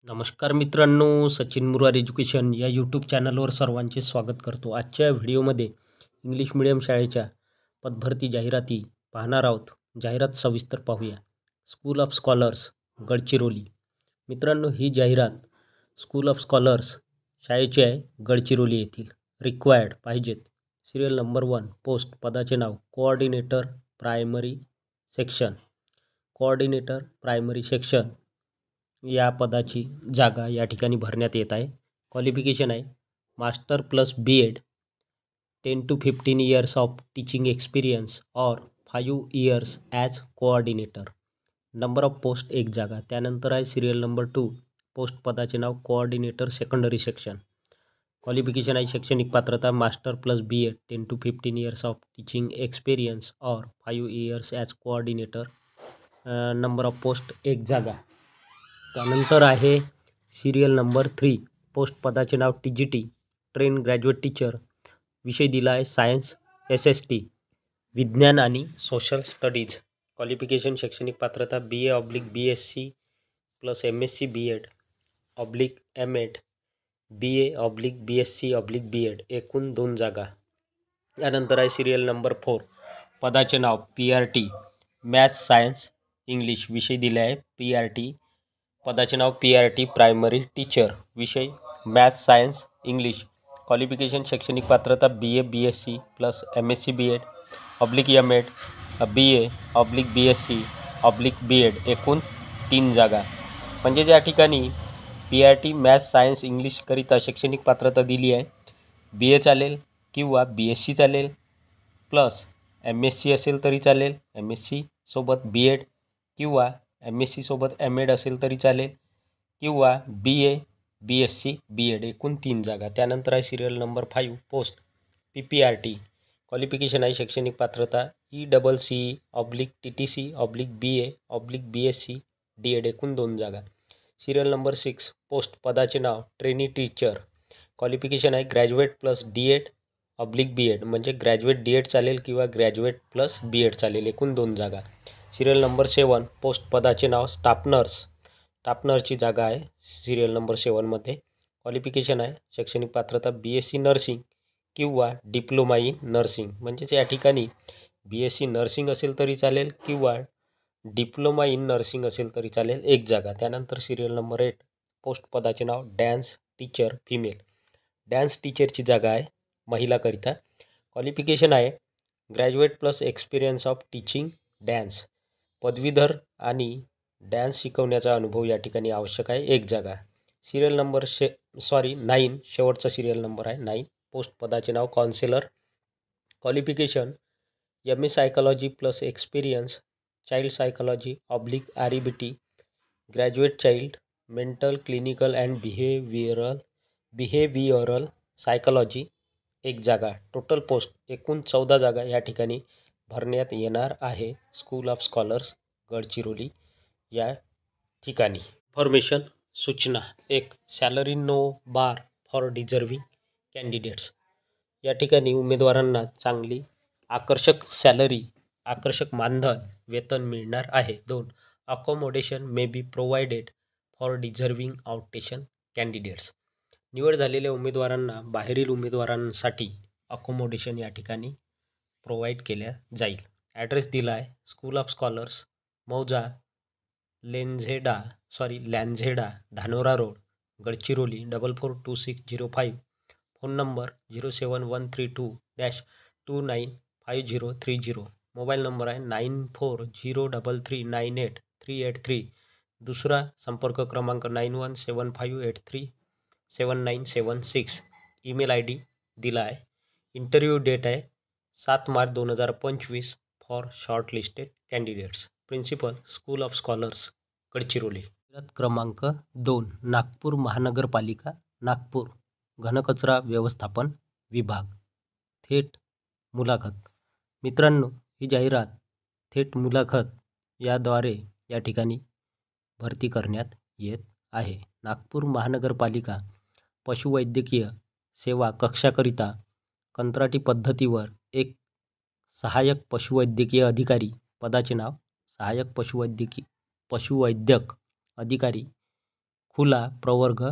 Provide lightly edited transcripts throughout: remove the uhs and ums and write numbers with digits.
नमस्कार मित्रांनो, सचिन मुरार एज्युकेशन या यूट्यूब चॅनलवर सर्वांचे स्वागत करतो. आजच्या व्हिडिओमध्ये इंग्लिश मिडियम शाळेच्या पदभरती जाहिराती पाहणार आहोत. जाहिरात सविस्तर पाहूया. School of scholars Gadchiroli. मित्रांनो, ही जाहिरात स्कूल ऑफ स्कॉलर्स शाळेची आहे, गडचिरोली येथील. रिक्वायर्ड पाहिजेत. सिरियल नंबर 1 पोस्ट पदाचे नाव coordinator primary section. Coordinator primary section या पदाची जागा या ठिकाणी भरण्यात येत आहे. क्वालिफिकेशन आहे master plus B Ed, 10 to 15 years of teaching experience और 5 years as coordinator. Number of post एक जागा. त्यानंतर आहे सिरियल नंबर 2 पोस्ट पदाचे नाव कोऑर्डिनेटर सेकंडरी सेक्शन. क्वालिफिकेशन आहे शैक्षणिक पात्रता master plus B Ed, 10 to 15 years of teaching experience और 5 years as coordinator. Number of post एक जागा. त्यानंतर आहे सिरियल नंबर 3 पोस्ट पदाचे नाव TGT, ट्रेन ग्रॅज्युएट टीचर. विषय दिला आहे सायन्स SST, विज्ञान आणि सोशल स्टडीज. क्वालिफिकेशन शैक्षणिक पात्रता BA/BSc plus MSc B.Ed / M.Ed, BA/BSc B.Ed. एकूण 2 जागा. यानंतर आहे सिरियल नंबर 4 पदाचे नाव PRT, मॅथ्स सायन्स इंग्लिश. विषय दिले आहे PRT, पदाचे नाव PRT प्रायमरी टीचर. विषय मॅथ्स सायन्स इंग्लिश. क्वालिफिकेशन शैक्षणिक पात्रता BA/BSc plus MSc B.Ed / M.Ed, BA/BSc B.Ed. एकूण 3 जागा. म्हणजे या ठिकाणी PRT मॅथ्स सायन्स इंग्लिशकरिता शैक्षणिक पात्रता दिली आहे. BA चालेल किंवा BSc चालेल, प्लस MSc असेल तरी चालेल, MSc सोबत B.Ed किंवा MSc सोबत M.Ed असेल तरी चालेल, किंवा BA/BSc B.Ed. एकूण 3 जागा. त्यानंतर आहे serial number 5 post PPRT. Qualification आहे शैक्षणिक पात्रता ECCE TTC BA/BSc D.Ed. एकूण 2 जागा. सिरियल नंबर 6 पोस्ट पदाचे नाव ट्रेनी टीचर. क्वालिफिकेशन आहे ग्रॅज्युएट प्लस D.Ed / B.Ed, म्हणजे ग्रॅज्युएट D.Ed चालेल किंवा ग्रॅज्युएट प्लस B.Ed चालेल. एकूण 2 जागा. सिरियल नंबर 7 पोस्ट पदाचे नाव स्टाफ नर्स. स्टाफ नर्सची जागा आहे सिरियल नंबर 7मध्ये. क्वालिफिकेशन आहे शैक्षणिक पात्रता BSc नर्सिंग किंवा डिप्लोमा इन नर्सिंग, म्हणजेच या ठिकाणी BSc नर्सिंग असेल तरी चालेल किंवा डिप्लोमा इन नर्सिंग असेल तरी चालेल. एक जागा. त्यानंतर सिरियल नंबर 8 पोस्ट पदाचे नाव डॅन्स टीचर फिमेल. डॅन्स टीचरची जागा आहे महिलाकरिता. क्वालिफिकेशन आहे graduate plus experience of teaching dance. पदवीधर आणि डॅन्स शिकवण्याचा अनुभव या ठिकाणी आवश्यक आहे. एक जागा. सिरियल नंबर 9 शेवटचा सिरियल नंबर आहे 9 पोस्ट पदाचे नाव counsellor. Qualification MA psychology plus experience child psychology / REBT, graduate child mental clinical and behavioural psychology. एक जागा. टोटल पोस्ट एकूण 14 जागा या ठिकाणी भरण्यात येणार आहे स्कूल ऑफ स्कॉलर्स गडचिरोली या ठिकाणी. इन्फॉर्मेशन सूचना. 1. Salary no bar for deserving candidates. या ठिकाणी उमेदवारांना चांगली आकर्षक सॅलरी, आकर्षक मानधन वेतन मिळणार आहे. 2. Accommodation may be provided for deserving outstation candidates. निवड झालेल्या उमेदवारांना बाहेरील उमेदवारांसाठी अकोमोडेशन या ठिकाणी प्रोव्हाइड केल्या जाईल. ॲड्रेस दिला आहे स्कूल ऑफ स्कॉलर्स मौजा Lanzheda Dhanora road Gadchiroli 442605. Phone number 07132-295030. Mobile number आहे 9403398383. दुसरा संपर्क क्रमांक 9175837976. ईमेल ID दिला आहे. इंटरव्ह्यू डेट आहे 7 March 2025 for shortlisted candidates. Principal school of scholars Gadchiroli. क्रमांक 2 नागपूर महानगरपालिका नागपूर घनकचरा व्यवस्थापन विभाग. थेट मुलाखत. मित्रांनो, ही जाहिरात थेट मुलाखत याद्वारे या ठिकाणी भरती करण्यात येत आहे. नागपूर महानगरपालिका पशुवैद्यकीय सेवा कक्षाकरिता कंत्राटी पद्धतीवर एक सहाय्यक पशुवैद्यकीय अधिकारी पदाचे नाव सहाय्यक पशुवैद्यक अधिकारी खुला प्रवर्ग,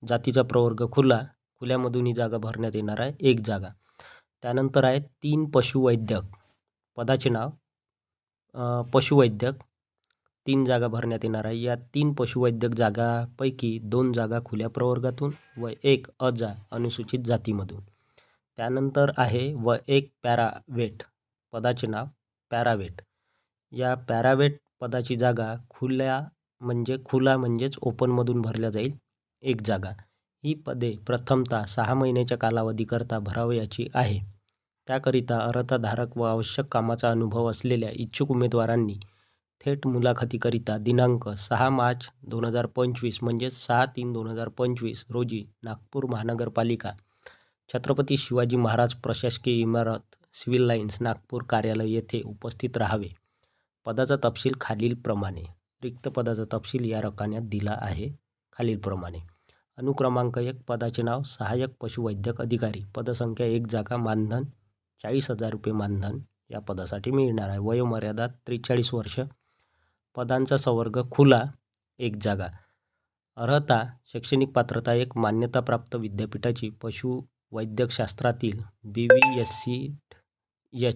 जातीचा प्रवर्ग खुला, खुल्यामधून ही जागा भरण्यात येणार आहे 1 जागा. त्यानंतर आहे 3 पशुवैद्यक, पदाचे नाव पशुवैद्यक, 3 जागा भरण्यात येणार आहे. या 3 पशुवैद्यक जागापैकी 2 जागा खुल्या प्रवर्गातून व 1 अजा अनुसूचित जातीमधून. त्यानंतर आहे व 1 पॅरावेट, पदाचे नाव पॅरावेट. या पॅरावेट पदाची जागा खुला म्हणजेच ओपनमधून भरल्या जाईल 1 जागा. ही पदे प्रथमतः 6 महिन्याच्या कालावधीकरता भरावयाची आहे. त्याकरिता अर्हताधारक व आवश्यक कामाचा अनुभव असलेल्या इच्छुक उमेदवारांनी थेट मुलाखतीकरिता दिनांक 6 मार्च 2025 म्हणजेच 6/3/2025 रोजी नागपूर महानगरपालिका छत्रपती शिवाजी महाराज प्रशासकीय इमारत सिव्हिल लाईन्स नागपूर कार्यालय येथे उपस्थित राहावे. पदाचा तपशील खालीलप्रमाणे. रिक्त पदाचा तपशील या रकान्यात दिला आहे खालीलप्रमाणे. अनुक्रमांक 1 पदाचे नाव सहाय्यक पशुवैद्यक अधिकारी, पदसंख्या 1 जागा, मानधन 40,000 रुपये मानधन या पदासाठी मिळणार आहे. वयोमर्यादा 43 वर्ष. पदांचा संवर्ग खुला 1 जागा. अर्हता शैक्षणिक पात्रता 1 मान्यताप्राप्त विद्यापीठाची पशुवैद्यकशास्त्रातील BVSc-H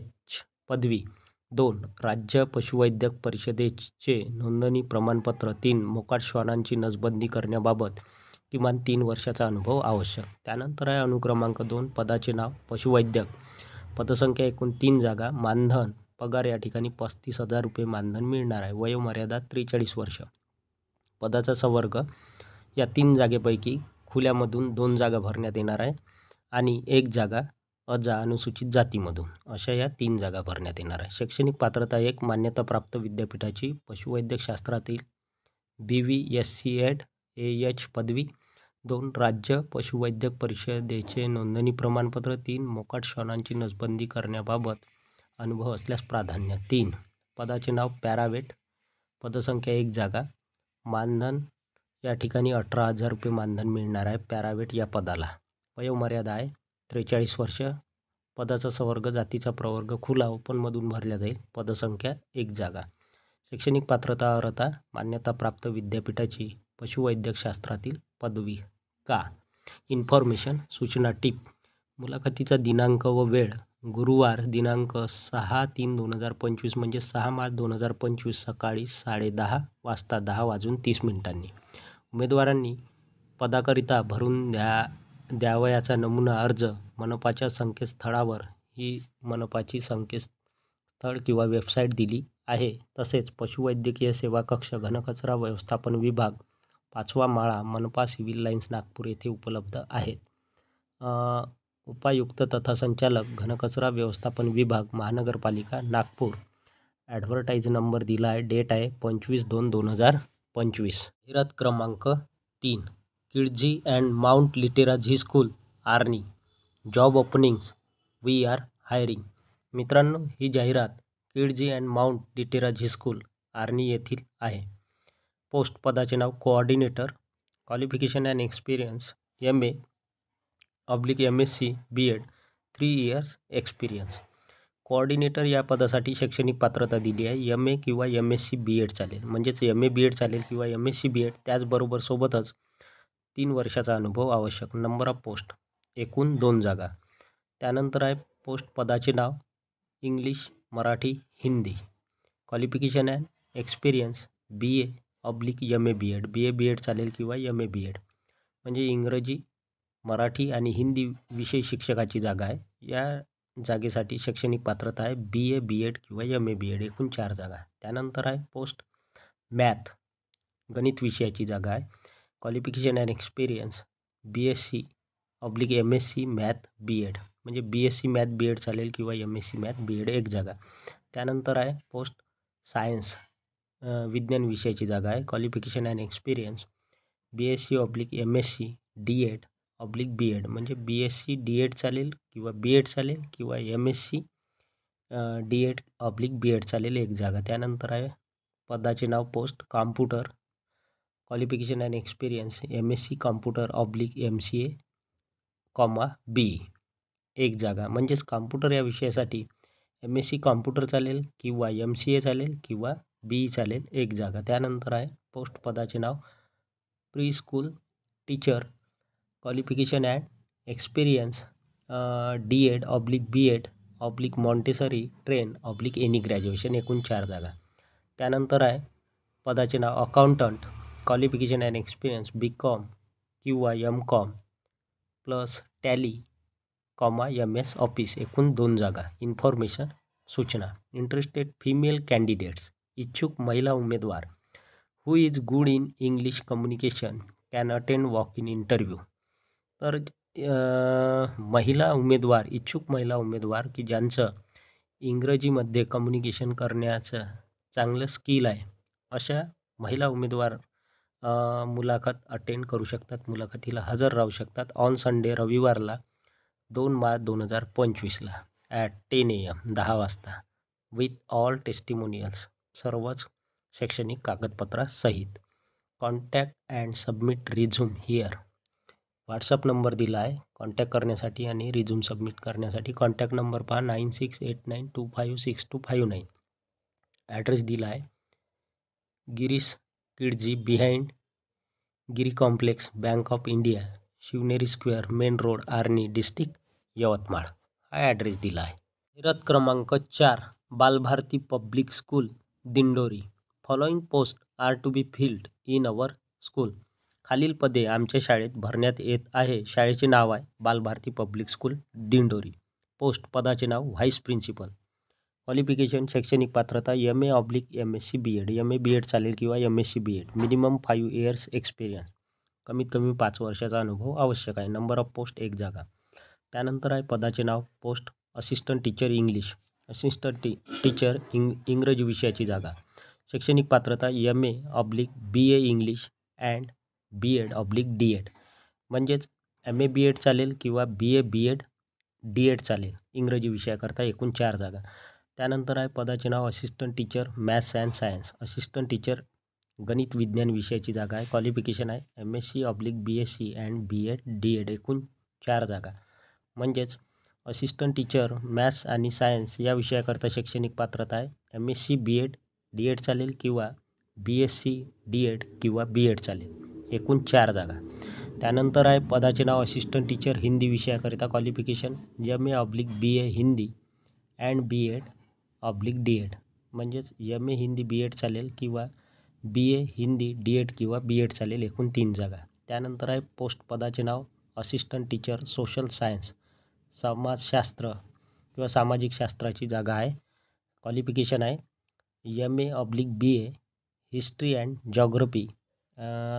पदवी. 2 राज्य पशुवैद्यक परिषदेचे नोंदणी प्रमाणपत्र. 3 मोकाट श्वानांची नसबंदी करण्याबाबत किमान 3 वर्षाचा अनुभव आवश्यक. त्यानंतर आहे अनुक्रमांक 2 पदाचे नाव पशुवैद्यक, पदसंख्या एकूण 3 जागा, मानधन पगार या ठिकाणी 35,000 रुपये मानधन मिळणार आहे. वयोमर्यादा 43 वर्ष. पदाचा संवर्ग या 3 जागेपैकी खुल्यामधून 2 जागा भरण्यात येणार आहे आणि 1 जागा अजा अनुसूचित जातीमधून, अशा या 3 जागा भरण्यात येणार आहे. शैक्षणिक पात्रता 1 मान्यताप्राप्त विद्यापीठाची पशुवैद्यकशास्त्रातील BVSc-H पदवी. 2 राज्य पशुवैद्यक परिषदेचे नोंदणी प्रमाणपत्र. 3 मोकाट श्वानांची नसबंदी करण्याबाबत अनुभव असल्यास प्राधान्य. 3 पदाचे नाव पॅरावेट, पदसंख्या 1 जागा, मानधन या ठिकाणी 18,000 रुपये मानधन मिळणार आहे पॅरावेट या पदाला. वयोमर्यादा आहे 43 वर्ष. पदाचा संवर्ग जातीचा प्रवर्ग खुला ओपनमधून भरल्या जाईल. पदसंख्या 1 जागा. शैक्षणिक पात्रता अर्हता मान्यताप्राप्त विद्यापीठाची पशुवैद्यकशास्त्रातील पदवी. का इन्फॉर्मेशन सूचना टिप. मुलाखतीचा दिनांक व वेळ गुरुवार दिनांक 6/3/2025 म्हणजे 6 मार्च 2025 सकाळी 10:30 वाजता 10:30 उमेदवारांनी पदाकरिता भरून द्यावयाचा नमुना अर्ज मनपाच्या संकेतस्थळावर ही मनपाची संकेतस्थळ किंवा वेबसाईट दिली आहे. तसेच पशुवैद्यकीय सेवा कक्ष, घनकचरा व्यवस्थापन विभाग, 5वा माळा, मनपा सिव्हिल लाईन्स नागपूर येथे उपलब्ध आहेत. उपायुक्त तथा संचालक घनकचरा व्यवस्थापन विभाग महानगरपालिका नागपूर. ॲडव्हर्टाईज नंबर दिला आहे. डेट आहे 25/2/2025. जाहिरात क्रमांक 3 Kidzee and Mount Litera Zee school Arni. Job openings we are hiring. मित्रांनो, ही जाहिरात Kidzee and Mount Litera Zee school Arni येथील आहे. पोस्ट पदाचे नाव coordinator. Qualification and experience MA/MSc B.Ed 3 years experience. Coordinator या पदासाठी शैक्षणिक पात्रता दिली आहे. MA किंवा MSc B.Ed चालेल, म्हणजेच MA B.Ed चालेल किंवा MSc B.Ed. त्याचबरोबर सोबतच 3 वर्षाचा अनुभव आवश्यक. नंबर ऑफ पोस्ट एकूण 2 जागा. त्यानंतर आहे पोस्ट पदाचे नाव English, Marathi, Hindi. Qualification and experience BA/MA B.Ed. BA B.Ed चालेल किंवा MA B.Ed. म्हणजे इंग्रजी, मराठी आणि हिंदी विषय शिक्षकाची जागा आहे. या जागेसाठी शैक्षणिक पात्रता आहे BA B.Ed किंवा MA B.Ed. एकूण 4 जागा. त्यानंतर आहे पोस्ट मॅथ, गणित विषयाची जागा आहे. Qualification and experience BSc/MSc math B.Ed. म्हणजे BSc मॅथ B.Ed चालेल किंवा MSc मॅथ B.Ed 1 जागा. त्यानंतर आहे पोस्ट सायन्स, विज्ञान विषयाची जागा आहे. Qualification and experience BSc/MSc D.Ed/B.Ed. म्हणजे BSc D.Ed चालेल किंवा B.Ed चालेल किंवा MSc D.Ed/B.Ed चालेल 1 जागा. त्यानंतर आहे पदाचे नाव post computer. Qualification and experience MSc computer, B 1 जागा. म्हणजेच कॉम्प्युटर या विषयासाठी MSc कॉम्प्युटर चालेल किंवा MCA चालेल किंवा BE चालेल 1 जागा. त्यानंतर आहे पोस्ट पदाचे नाव pre school teacher, qualification and experience, DED/B.Ed/ Montessori train any graduation, एकूण 4 जागा. त्यानंतर आहे पदाचे नाव accountant, qualification and experience BCom किंवा MCom plus tally, MS office, एकूण 2 जागा. इन्फॉर्मेशन सूचना. इंटरेस्टेड फिमेल कॅन्डिडेट्स, इच्छुक महिला उमेदवार who is good in English communication can attend walk in interview. तर इच्छुक महिला उमेदवार की ज्यांचं इंग्रजीमध्ये कम्युनिकेशन करण्याचं चांगलं स्किल आहे, अशा महिला उमेदवार मुलाखत अटेंड करू शकतात, मुलाखतीला हजर राहू शकतात. ऑन संडे, रविवारला 2 मार्च 2025ला ॲट 10 AM 10 वाजता विथ ऑल टेस्टिमोनियल्स, सर्वच शैक्षणिक कागदपत्रासहित. Contact and submit resume here. WhatsApp number दिला आहे कॉन्टॅक्ट करण्यासाठी आणि रिझ्यूम सबमिट करण्यासाठी. कॉन्टॅक्ट नंबर पहा 9689256259. ॲड्रेस दिला आहे Girish Kidzee behind Giri complex, Bank of India, Shivneri square, main road, Arni, district Yavatmal, हा ॲड्रेस दिला आहे. जाहिरात क्रमांक 4, Balbharati public school Dindori. Following post are to be filled in our school. खालील पदे आमच्या शाळेत भरण्यात येत आहे. शाळेचे नाव आहे Balbharati public school Dindori. Post पदाचे नाव व्हाईस प्रिन्सिपल. क्वालिफिकेशन शैक्षणिक पात्रता MA/MSc B.Ed, MA B.Ed चालेल किंवा MSc B.Ed. Minimum 5 years experience, कमीत कमी 5 वर्षाचा अनुभव आवश्यक आहे. नंबर ऑफ पोस्ट 1 जागा. त्यानंतर आहे पदाचे नाव post assistant teacher English, assistant teacher इंग्रजी विषयाची जागा. शैक्षणिक पात्रता MA/BA इंग्लिश अँड B.Ed/D.Ed, म्हणजेच MA B.Ed चालेल किंवा BA B.Ed D.Ed चालेल इंग्रजी विषयाकरता, एकूण 4 जागा. त्यानंतर आहे पदाचे नाव assistant teacher maths and science, assistant teacher गणित विज्ञान विषयाची जागा आहे. क्वालिफिकेशन आहे MSc/BSc अँड B.Ed D.Ed, एकूण 4 जागा. म्हणजेच असिस्टंट टीचर मॅथ्स आणि सायन्स या विषयाकरता शैक्षणिक पात्रता आहे MSc B.Ed D.Ed चालेल किंवा BSc D.Ed किंवा B.Ed चालेल, एकूण 4 जागा. त्यानंतर आहे पदाचे नाव असिस्टंट टीचर हिंदी विषयाकरिता. Qualification MA/BA Hindi and B.Ed/D.Ed, म्हणजेच MA हिंदी B.Ed चालेल किंवा BA हिंदी D.Ed किंवा B.Ed चालेल, एकूण 3 जागा. त्यानंतर आहे पोस्ट पदाचे नाव असिस्टंट टीचर सोशल सायन्स, समाजशास्त्र किंवा सामाजिक शास्त्राची जागा आहे. क्वालिफिकेशन आहे MA/BA history and geography,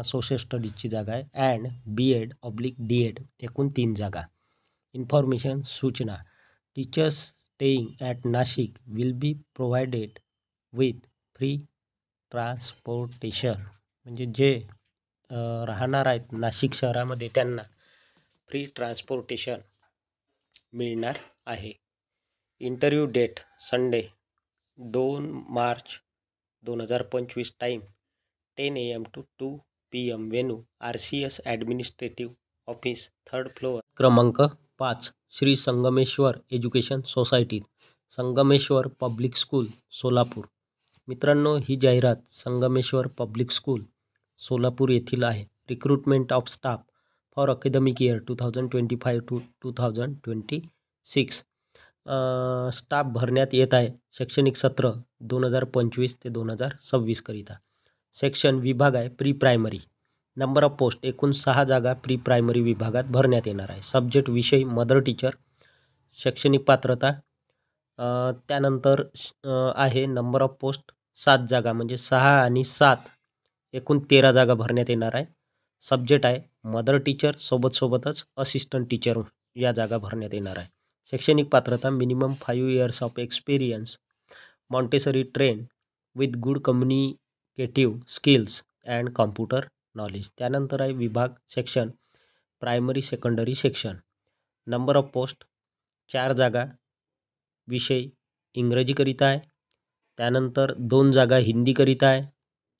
social स्टडीजची जागा आहे अँड B.Ed/D.Ed, एकूण 3 जागा. इन्फॉर्मेशन सूचना. Teachers staying at Nashik will be provided with free transportation, म्हणजे जे राहणार आहेत नाशिक शहरामध्ये त्यांना फ्री ट्रान्सपोर्टेशन मिळणार आहे. Interview date Sunday 2 March 2025. Time 10 AM to 2 PM. Venue RCS administrative office, 3rd floor. क्रमांक 5, श्री संगमेश्वर एज्युकेशन सोसायटीत, संगमेश्वर पब्लिक स्कूल सोलापूर. मित्रांनो, ही जाहिरात संगमेश्वर पब्लिक स्कूल सोलापूर येथील आहे. Recruitment of staff for academic year 2025 to 2026. Staff भरण्यात येत आहे शैक्षणिक सत्र 2025 ते 2026 करिता. सेक्शन विभाग आहे pre primary. Number of post एकूण 6 जागा प्री प्रायमरी विभागात भरण्यात येणार आहे. सब्जेक्ट विषय मदर टीचर. शैक्षणिक पात्रता त्यानंतर आहे नंबर ऑफ पोस्ट 7 जागा, म्हणजे 6 आणि 7 एकूण 13 जागा भरण्यात येणार आहे. सब्जेक्ट आहे मदर टीचर, सोबतच असिस्टंट टीचर या जागा भरण्यात येणार आहे. शैक्षणिक पात्रता minimum 5 years of experience, Montessori trained with good communicative skills and computer knowledge. त्यानंतर आहे विभाग section primary secondary section. Number of post 4 जागा विषय इंग्रजीकरिता आहे. त्यानंतर 2 जागा हिंदीकरिता आहे.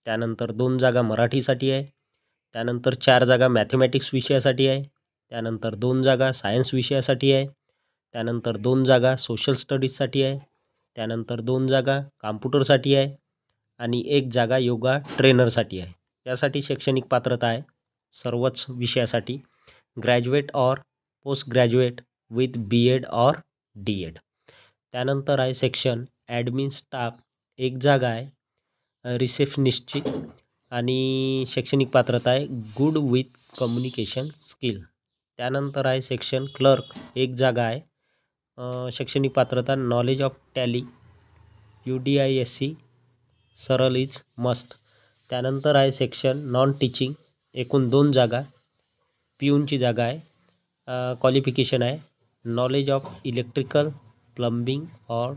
त्यानंतर 2 जागा मराठीसाठी आहे. त्यानंतर 4 जागा मॅथमॅटिक्स विषयासाठी आहे. त्यानंतर 2 जागा सायन्स विषयासाठी आहे. त्यानंतर 2 जागा सोशल स्टडीजसाठी आहे. त्यानंतर 2 जागा कॉम्प्युटरसाठी आहे आणि 1 जागा योगा ट्रेनरसाठी आहे. यासाठी शैक्षणिक पात्रता आहे सर्वच विषयासाठी. Graduate or post graduate with BEd or DEd. त्यानंतर आहे सेक्शन ॲडमिन स्टाफ, एक जागा आहे रिसेप्शनिस्टची आणि शैक्षणिक पात्रता आहे गुड विथ कम्युनिकेशन स्किल. त्यानंतर आहे सेक्शन क्लर्क, एक जागा आहे शैक्षणिक पात्रता नॉलेज ऑफ टॅली UDISC सरळ इज मस्ट. त्यानंतर आहे सेक्शन नॉन टीचिंग, एकूण 2 जागा. पिऊनची जागा आहे. क्वालिफिकेशन आहे नॉलेज ऑफ इलेक्ट्रिकल, प्लंबिंग और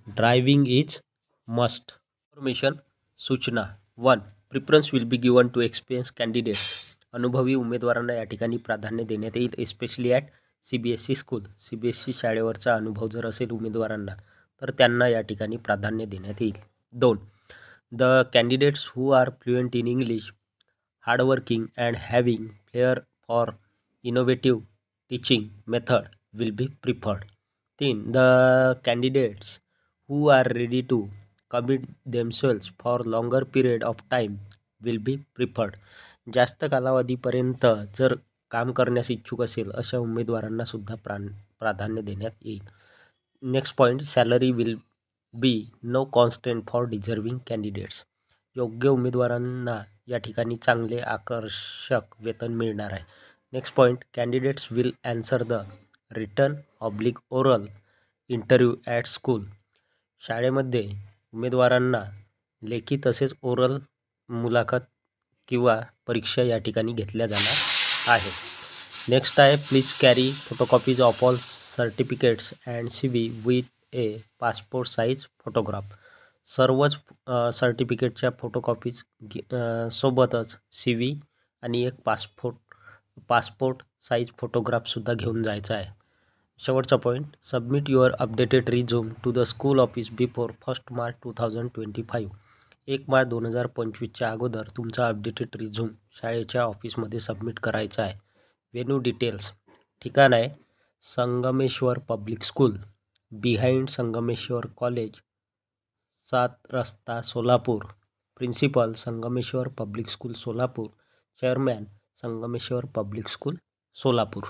ड्रायव्हिंग इज मस्ट. इन्फॉर्मेशन सूचना 1. Preference will be given to experience candidates. अनुभवी उमेदवारांना या ठिकाणी प्राधान्य देण्यात येईल, especially at CBSE school. CBSE शाळेवरचा अनुभव जर असेल उमेदवारांना तर त्यांना या ठिकाणी प्राधान्य देण्यात येईल. 2. The candidates who are fluent in English, hardworking and having flair for innovative teaching method will be preferred. 3. The candidates who are ready to commit themselves for longer period of time will be preferred. जास्त कालावधीपर्यंत जर काम करण्यास इच्छुक असेल अशा उमेदवारांना सुद्धा प्राधान्य देण्यात येईल. Next point, salary will be no constant for deserving candidates. योग्य उमेदवारांना या ठिकाणी चांगले आकर्षक वेतन मिळणार आहे. Next point, candidates will answer the written oblique oral interview at school. शाळेमध्ये उमेदवारांना लेखी तसेच ओरल मुलाखत किंवा परीक्षा या ठिकाणी घेतल्या जाणार आहे. नेक्स्ट आहे, please carry photocopies of all certificates and CV with A passport size photograph. सर्वच सर्टिफिकेटच्या फोटोकॉपीज सोबतच CV आणि एक पासपोर्ट साईज फोटोग्राफसुद्धा घेऊन जायचा आहे. शेवटचा point, submit your updated resume to the school office before 1 March 2025. 1 मार्च 2025च्या अगोदर तुमचा अपडेटेड रिझ्यूम शाळेच्या ऑफिसमध्ये सबमिट करायचा आहे. वेन्यू डिटेल्स, ठिकाण आहे Sangameshwar public school, behind Sangameshwar college, 7 रस्ता Solapur. Principal Sangameshwar public school Solapur. Chairman Sangameshwar public school Solapur.